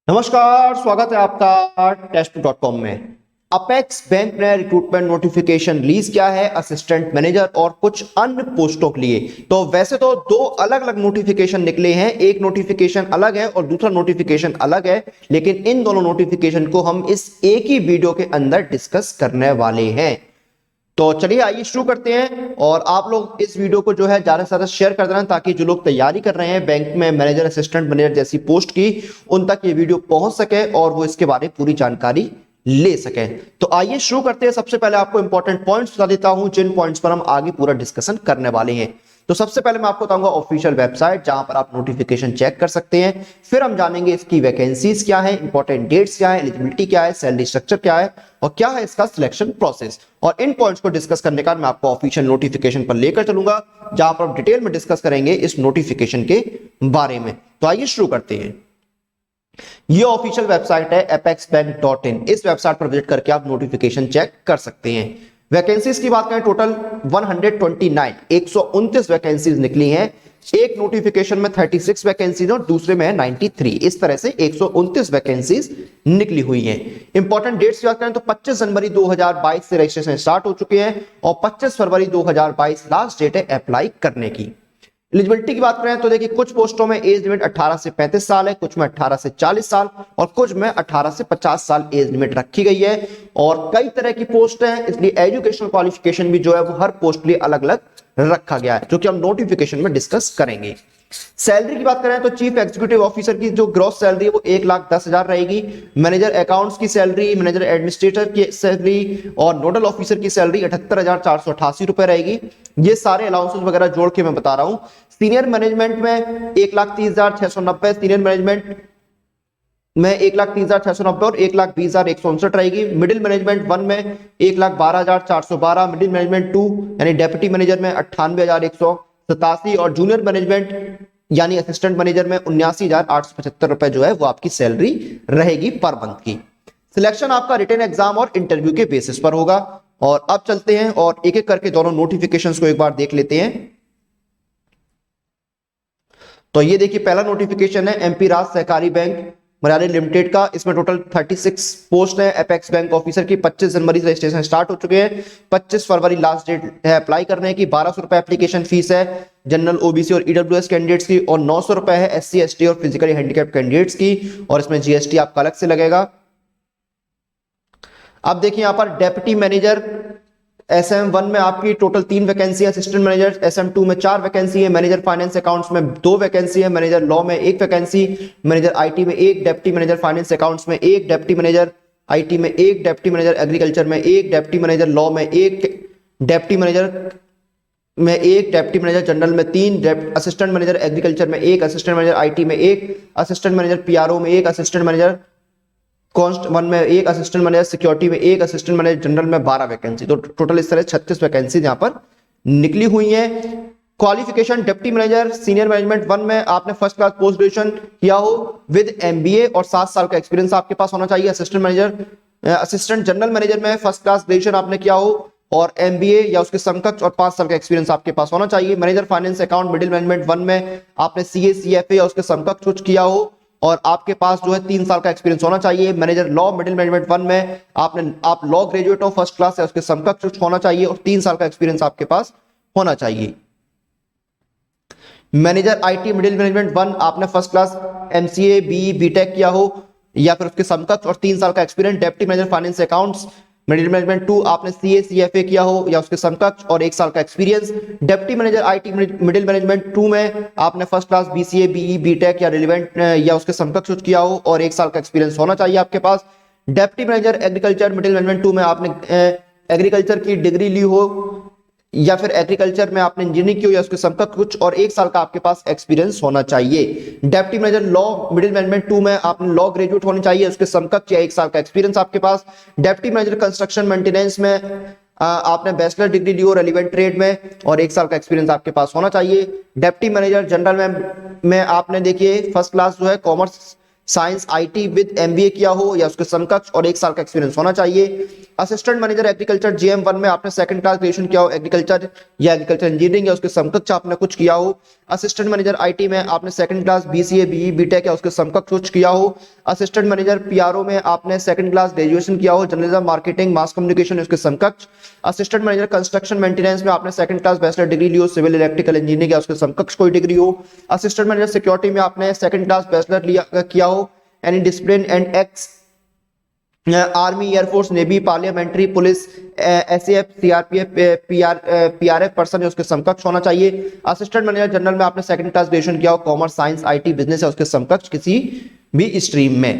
नमस्कार, स्वागत है आपका टेस्ट.com में। अपेक्स बैंक ने रिक्रूटमेंट नोटिफिकेशन रिलीज किया है असिस्टेंट मैनेजर और कुछ अन्य पोस्टों के लिए। तो वैसे तो दो अलग अलग नोटिफिकेशन निकले हैं, एक नोटिफिकेशन अलग है और दूसरा नोटिफिकेशन अलग है, लेकिन इन दोनों नोटिफिकेशन को हम इस एक ही वीडियो के अंदर डिस्कस करने वाले हैं। तो चलिए आइए शुरू करते हैं। और आप लोग इस वीडियो को जो है ज्यादा से ज्यादा शेयर कर देना, ताकि जो लोग तैयारी कर रहे हैं बैंक में मैनेजर, असिस्टेंट मैनेजर जैसी पोस्ट की, उन तक ये वीडियो पहुंच सके और वो इसके बारे में पूरी जानकारी ले सके। तो आइए शुरू करते हैं। सबसे पहले आपको इंपॉर्टेंट पॉइंट्स बता देता हूं, जिन पॉइंट्स पर हम आगे पूरा डिस्कशन करने वाले हैं। तो सबसे पहले मैं आपको बताऊंगा ऑफिशियल वेबसाइट, जहां पर आप नोटिफिकेशन चेक कर सकते हैं। फिर हम जानेंगे इसकी वैकेंसीज क्या है, इंपॉर्टेंट डेट्स क्या है, एलिजिबिलिटी क्या है, सैलरी स्ट्रक्चर क्या है और क्या है इसका सिलेक्शन प्रोसेस। और इन पॉइंट्स को डिस्कस करने का मैं आपको ऑफिशियल नोटिफिकेशन पर लेकर चलूंगा, जहां पर डिटेल में डिस्कस करेंगे इस नोटिफिकेशन के बारे में। तो आइए शुरू करते हैं। ये ऑफिशियल वेबसाइट है apexbank.in। इस वेबसाइट पर विजिट करके आप नोटिफिकेशन चेक कर सकते हैं। वैकेंसीज की बात करें, टोटल 129 वैकेंसीज निकली हैं। एक नोटिफिकेशन में 36 वैकेंसीज और दूसरे में है 93। इस तरह से 129 वैकेंसीज निकली हुई हैं। इंपॉर्टेंट डेट्स की बात करें तो 25 जनवरी 2022 से रजिस्ट्रेशन स्टार्ट हो चुके हैं और 25 फरवरी 2022 लास्ट डेट है अप्लाई करने की। एलिजिबिलिटी की बात करें तो देखिए, कुछ पोस्टों में एज लिमिट 18 से 35 साल है, कुछ में 18 से 40 साल और कुछ में 18 से 50 साल एज लिमिट रखी गई है। और कई तरह की पोस्ट हैं, इसलिए एजुकेशनल क्वालिफिकेशन भी जो है वो हर पोस्ट के लिए अलग अलग रखा गया है, जो कि हम नोटिफिकेशन में डिस्कस करेंगे। सैलरी की बात करें तो चीफ एग्जीक्यूटिव ऑफिसर की जो ग्रॉस सैलरी है वो 1,10,000 रहेगी। मैनेजर अकाउंट्स की सैलरी, मैनेजर एडमिनिस्ट्रेटर की सैलरी और नोडल ऑफिसर की सैलरी 78,488 रुपए रहेगी। ये सारे अलाउंसेस वगैरह जोड़ के मैं बता रहा हूं। सीनियर मैनेजमेंट में 1,30,690, सीनियर मैनेजमेंट में 1,30,690 और 1,20,159 रहेगी। मिडिल मैनेजमेंट 1 में 1,12,412, मिडिल मैनेजमेंट 2 यानी डेप्यूटी मैनेजर में 98,187 और जूनियर मैनेजमेंट यानी असिस्टेंट मैनेजर में 79,875 रुपए जो है वो आपकी सैलरी रहेगी पर मंथ की। सिलेक्शन आपका रिटन एग्जाम और इंटरव्यू के बेसिस पर होगा। और अब चलते हैं और एक एक करके दोनों नोटिफिकेशंस को एक बार देख लेते हैं। तो ये देखिए, पहला नोटिफिकेशन है एमपी राज सहकारी बैंक मरैली लिमिटेड का। इसमें टोटल 36 पोस्ट है अपेक्स बैंक ऑफिसर की। 25 जनवरी से रजिस्ट्रेशन स्टार्ट हो चुके हैं। 25 फरवरी लास्ट डेट है अप्लाई करने की। 1200 रुपए एप्लीकेशन फीस है जनरल, ओबीसी और ईडब्ल्यूएस कैंडिडेट्स की, और 900 रुपए है एससी, एसटी और फिजिकली हैंडीकैप्ड कैंडिडेट्स की, और इसमें जीएसटी आपका अलग से लगेगा। अब देखिए यहां पर डेप्यूटी मैनेजर SM1 में आपकी टोटल 3 वैकेंसी है, असिस्टेंट मैनेजर SM2 में 4 वैकेंसी है, मैनेजर फाइनेंस अकाउंट्स में 2 वैकेंसी है, मैनेजर लॉ में 1 वैकेंसी, मैनेजर आईटी में 1, डेप्टी मैनेजर फाइनेंस अकाउंट्स में 1, डेप्टी मैनेजर आईटी में 1, डेप्टी मैनेजर एग्रीकल्चर में 1, डेप्टी मैनेजर लॉ में 1, डेप्टी मैनेजर में 1, डेप्टी मैनेजर जनरल में 3, असिस्टेंट मैनेजर एग्रीकल्चर में 1, असिस्टेंट मैनेजर आईटी में 1, असिस्टेंट मैनेजर पीआरओ में 1, असिस्टेंट मैनेजर कॉन्स्ट 1 में 1, असिस्टेंट मैनेजर सिक्योरिटी में 1, असिस्टेंट मैनेजर जनरल में 12 वैकेंसी। तो टोटल इस तरह 36 वैकेंसी यहां पर निकली हुई हैं। Qualification, deputy manager senior management 1 में आपने फर्स्ट क्लास पोस्ट ग्रेजुएशन किया हो विद एमबीए और 7 साल का एक्सपीरियंस आपके पास होना चाहिए। असिस्टेंट जनरल मैनेजर में फर्स्ट क्लास ग्रेजुएशन आपने किया हो और एमबीए या उसके समकक्ष और 5 साल का एक्सपीरियंस आपके पास होना चाहिए। Manager finance account middle management 1 में आपने सीए, सीएफए या उसके समकक्ष कुछ किया हो और आपके पास जो है 3 साल का एक्सपीरियंस होना चाहिए। मैनेजर लॉ मिडिल मैनेजमेंट 1 में आप लॉ ग्रेजुएट हो, फर्स्ट क्लास या उसके समकक्ष होना चाहिए और 3 साल का एक्सपीरियंस आपके पास होना चाहिए। मैनेजर आईटी मिडिल मैनेजमेंट 1 आपने first class MCA, BE, BTech किया हो या फिर उसके समकक्ष और 3 साल का experience. Deputy manager finance accounts middle management 2 आपने सीए, सीएफए किया हो या उसके समकक्ष और 1 साल का experience. Deputy manager IT middle management 2 में आपने first class BCA, BE, BTech या रिलेवेंट या उसके समकक्ष किया हो और 1 साल का एक्सपीरियंस होना चाहिए आपके पास। Deputy manager agriculture middle management 2 में आपने एग्रीकल्चर की डिग्री ली हो या फिर एग्रीकल्चर में आपने इंजीनियरिंग की हो या उसके समकक्ष कुछ और 1 साल का आपके पास एक्सपीरियंस होना चाहिए। Deputy manager law middle management 2 में आपने लॉ ग्रेजुएट होनी चाहिए, उसके समकक्ष या 1 साल का एक्सपीरियंस आपके पास। डेप्टी मैनेजर कंस्ट्रक्शन मेंटेनेंस में आपने बैचलर डिग्री ली हो रेलिवेंट ट्रेड में और 1 साल का एक्सपीरियंस आपके पास होना चाहिए। डेप्टी मैनेजर जनरल में आपने देखिए फर्स्ट क्लास जो है commerce science IT with MBA किया हो या उसके समकक्ष और 1 साल का एक्सपीरियंस होना चाहिए। असिस्टेंट मैनेजर एग्रीकल्चर JM1 में आपने सेकंड क्लास ग्रेजुएशन किया हो एग्रीकल्चर या एग्रीकल्चर इंजीनियरिंग या उसके समकक्ष आपने कुछ किया हो। असिस्टेंट मैनेजर आईटी में आपने second class BCA BE BTech या उसके समकक्ष कुछ किया हो। असिस्टेंट मैनेजर PRO में आपने सेकंड क्लास ग्रेजुएशन किया हो जर्नलिज्म मार्केटिंग मास कम्युनिकेशन उसके समकक्ष। असिस्टेंट मैनेजर कंस्ट्रक्शन मेंटेनेंस में आपने सेकंड क्लास बैचलर डिग्री ली हो सिविल इलेक्ट्रिकल इंजीनियरिंग या उसके समकक्ष कोई डिग्री हो। असिस्टेंट मैनेजर सिक्योरिटी में आपने सेकंड क्लास बैचलर लिया किया हो any discipline and ex army air force navy parliamentary police SAF CRPF PRF person है उसके समकक्ष होना चाहिए। असिस्टेंट मैनेजर जनरल में आपने सेकंड क्लास ग्रेजुएशन किया हो कॉमर्स साइंस IT बिजनेस है उसके समकक्ष किसी भी स्ट्रीम में।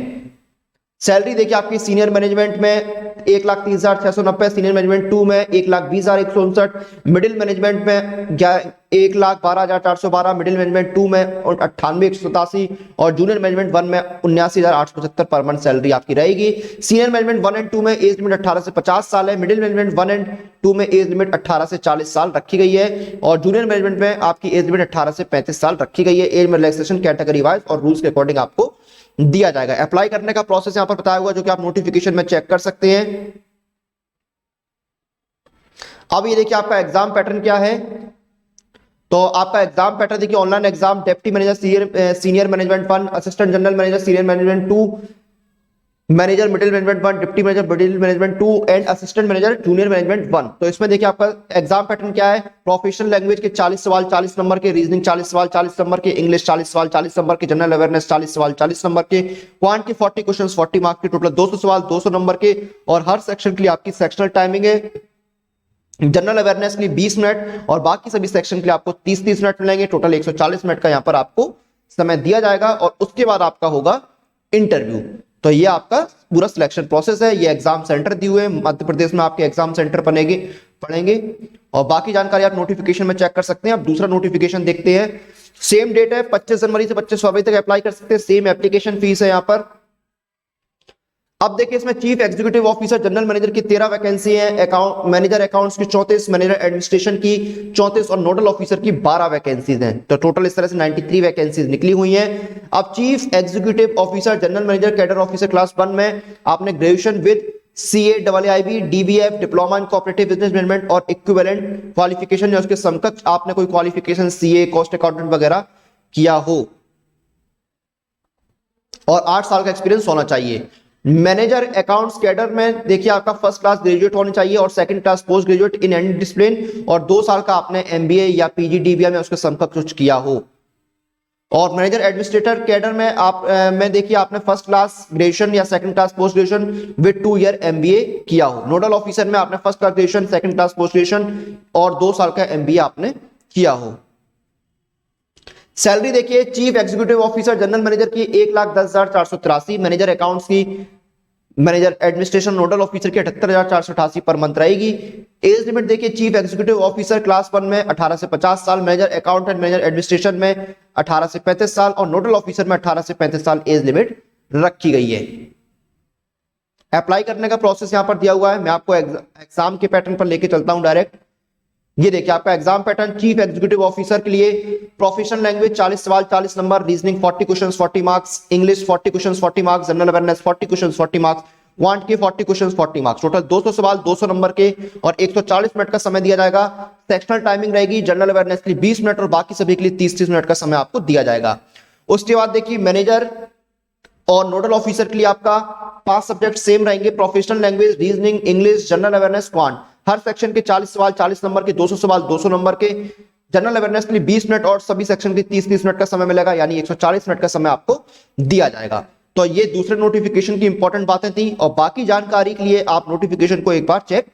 सैलरी देखिए आपकी सीनियर मैनेजमेंट में 1,30,690, सीनियर मैनेजमेंट 2 में 1,20,159, मिडिल मैनेजमेंट में 1,12,412, मिडिल मैनेजमेंट 2 में 98,187 और जूनियर मैनेजमेंट 1 में 79,875 पर मंथ सैलरी आपकी रहेगी। सीनियर मैनेजमेंट 1 एंड 2 में एज लिमिट 18 से 50 साल है, मिडिल मैनेजमेंट 1 एंड 2 में एज लिमिट 18 से 40 साल रखी गई है और जूनियर मैनेजमेंट में आपकी एज लिमिट 18 से 35 साल रखी गई है। एज में रिलैक्सेशन कैटेगरी वाइज और रूल्स के अकॉर्डिंग आपको दिया जाएगा। अप्लाई करने का प्रोसेस यहां पर बताया हुआ जो कि आप नोटिफिकेशन में चेक कर सकते हैं। अब ये देखिए आपका एग्जाम पैटर्न क्या है। तो आपका एग्जाम पैटर्न देखिए online exam deputy manager senior management 1, assistant general manager senior management 2, manager middle management 1, deputy manager middle management 2 and assistant manager junior management 1। तो इसमें देखिए आपका एग्जाम पैटर्न क्या है। प्रोफेशनल लैंग्वेज के 40 सवाल 40 नंबर के, रीजनिंग 40 सवाल 40 नंबर के, इंग्लिश 40 सवाल 40 नंबर के, जनरल अवेयरनेस 40 सवाल 40 नंबर के, क्वांट के 40 क्वेश्चंस 40 मार्क्स के, टोटल 200 सवाल 200 नंबर के और हर सेक्शन के लिए आपकी सेक्शनल टाइमिंग है। जनरल अवेयरनेस के लिए 20 मिनट और बाकी सभी सेक्शन के लिए आपको 30-30 मिनट मिलेंगे। टोटल 140 मिनट का यहां पर आपको समय दिया जाएगा और उसके बाद आपका होगा इंटरव्यू। तो ये आपका पूरा सिलेक्शन प्रोसेस है। ये एग्जाम सेंटर दिए हुए मध्य प्रदेश में आपके एग्जाम सेंटर पड़ेंगे और बाकी जानकारी आप नोटिफिकेशन में चेक कर सकते हैं। अब दूसरा नोटिफिकेशन देखते हैं। सेम डेट है 25 जनवरी से 25 फरवरी तक अप्लाई कर सकते हैं। सेम एप्लीकेशन फीस है यहां पर। अब देखिए इसमें chief executive officer general manager की 13 वैकेंसी है, अकाउंट मैनेजर अकाउंट्स की 34, मैनेजर एडमिनिस्ट्रेशन की 34 और नोडल ऑफिसर की 12 वैकेंसीज हैं। तो टोटल इस तरह से 93 वैकेंसीज निकली हुई हैं। अब chief executive officer general manager cadre officer class 1 में आपने graduation with CA DBF diploma in cooperative business management और इक्विवेलेंट क्वालिफिकेशन या उसके समकक्ष आपने कोई क्वालिफिकेशन CA कॉस्ट अकाउंटेंट वगैरह किया हो और 8 साल का एक्सपीरियंस होना चाहिए। मैनेजर अकाउंट्स कैडर में देखिए आपका फर्स्ट क्लास ग्रेजुएट होनी चाहिए और second class post graduate in any discipline और 2 साल का आपने MBA या PG DBA में उसके समकक्ष कुछ किया हो। और मैनेजर एडमिनिस्ट्रेटर कैडर में आप में देखिए आपने फर्स्ट क्लास ग्रेजुएशन या second class post graduation with 2 year MBA किया हो। नोडल ऑफिसर में आपने first class graduation second class post graduation और 2 साल का MBA आपने किया हो। सैलरी देखिए chief executive officer general manager की 1,10,483, मैनेजर अकाउंट्स की, मैनेजर एडमिनिस्ट्रेशन नोडल ऑफिसर की 78,488 पर मंथ रहेगी। एज लिमिट देखिए चीफ एग्जीक्यूटिव ऑफिसर क्लास 1 में 18 से 50 साल, manager account and manager administration में 18 से 35 साल और नोडल ऑफिसर में 18 से 35 साल एज लिमिट रखी गई है। अप्लाई करने का प्रोसेस यहां पर दिया हुआ है। मैं आपको एग्जाम के पैटर्न पर लेके चलता हूं डायरेक्ट। ये देखिए आपका exam pattern chief executive officer के लिए प्रोफेशनल लैंग्वेज 40 सवाल 40 number, reasoning 40 questions 40 marks, English 40 questions 40 marks, general awareness 40 questions 40 marks, quant के 40 क्वेश्चंस 40 मार्क्स, टोटल 200 सवाल 200 नंबर के और 140 मिनट का समय दिया जाएगा। सेक्शनल टाइमिंग रहेगी जनरल अवेयरनेस के लिए 20 मिनट और बाकी सभी के लिए 30-30 मिनट का समय आपको दिया जाएगा। उसके बाद देखिए मैनेजर और नोडल ऑफिसर के लिए आपका 5 सब्जेक्ट सेम रहेंगे, professional language, reasoning, English, general awareness, quant. हर सेक्शन के 40 सवाल 40 नंबर के, 200 सवाल 200 नंबर के, जनरल अवेयरनेस के लिए 20 मिनट और सभी सेक्शन के 30-30 मिनट का समय मिलेगा, यानी 140 मिनट का समय आपको दिया जाएगा। तो ये दूसरे नोटिफिकेशन की इंपॉर्टेंट बातें थी और बाकी जानकारी के लिए आप नोटिफिकेशन को एक बार चेक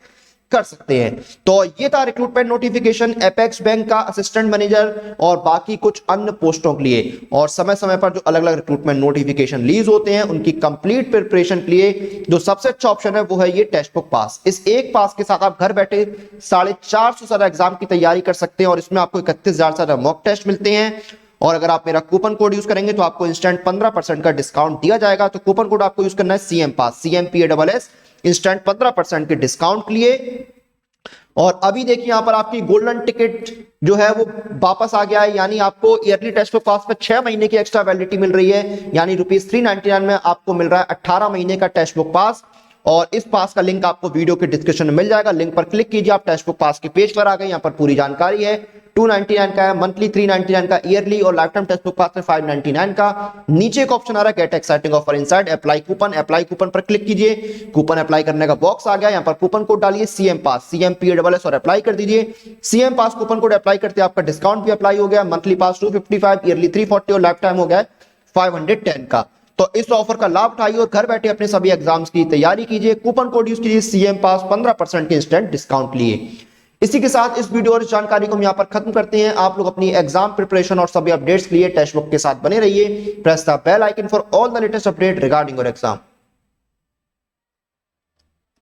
कर सकते हैं। तो ये था रिक्रूटमेंट नोटिफिकेशन एपेक्स बैंक का असिस्टेंट मैनेजर और बाकी कुछ अन्य पोस्टों के लिए। और समय समय पर जो अलग अलग रिक्रूटमेंट नोटिफिकेशन रिलीज होते हैं उनकी कंप्लीट प्रिपरेशन के लिए जो सबसे अच्छा ऑप्शन है वो है ये टेक्स्ट बुक पास। इस एक पास के साथ आप घर बैठे 450 सारा एग्जाम की तैयारी कर सकते हैं और इसमें आपको 31,000 सारा मॉक टेस्ट मिलते हैं। और अगर आप मेरा कूपन कोड यूज करेंगे तो आपको इंस्टेंट 15% का डिस्काउंट दिया जाएगा। तो कूपन कोड आपको यूज करना है CM पास, CMPASS, इंस्टेंट 15% के डिस्काउंट के लिए। और अभी देखिए यहाँ पर आपकी गोल्डन टिकट जो है वो वापस आ गया है, यानी आपको ईयरली टेस्ट बुक पास में 6 महीने की एक्स्ट्रा वैलिडिटी मिल रही है, यानी ₹399 में आपको मिल रहा है 18 महीने का टेस्ट बुक पास। और इस पास का लिंक आपको वीडियो के डिस्क्रिप्शन में मिल जाएगा, लिंक पर क्लिक कीजिए, आप टेस्ट बुक पास के पेज पर आ गए। यहाँ पर पूरी जानकारी है, 299 का है मंथली, 399 का ईयरली और लाइफ टाइम टेस्ट बुक पास में 599 का। नीचे एक ऑप्शन आ रहा है gate exciting offer inside apply coupon, apply coupon पर क्लिक कीजिए। कूपन अप्लाई करने का बॉक्स आ गया, यहाँ पर कूपन कोड डालिए CM पास CMPASS और अप्लाई कर दीजिए। CM पास कूपन कोड अप्लाई करते आपका डिस्काउंट भी अप्लाई हो गया, मंथली पास 255, ईयरली 340 और लाइफ टाइम हो गया 510 का। तो इस ऑफर का लाभ उठाइए और घर बैठे अपने सभी एग्जाम्स की तैयारी कीजिए। कूपन कोड यूज कीजिए CM पास, 15% के इंस्टेंट डिस्काउंट लिए। इसी के साथ इस वीडियो और इस जानकारी को हम यहाँ पर खत्म करते हैं। आप लोग अपनी एग्जाम प्रिपरेशन और सभी अपडेट्स के लिए टेक्स्ट बुक के साथ बने रहिए। Press the bell icon for all the latest update regarding your exam.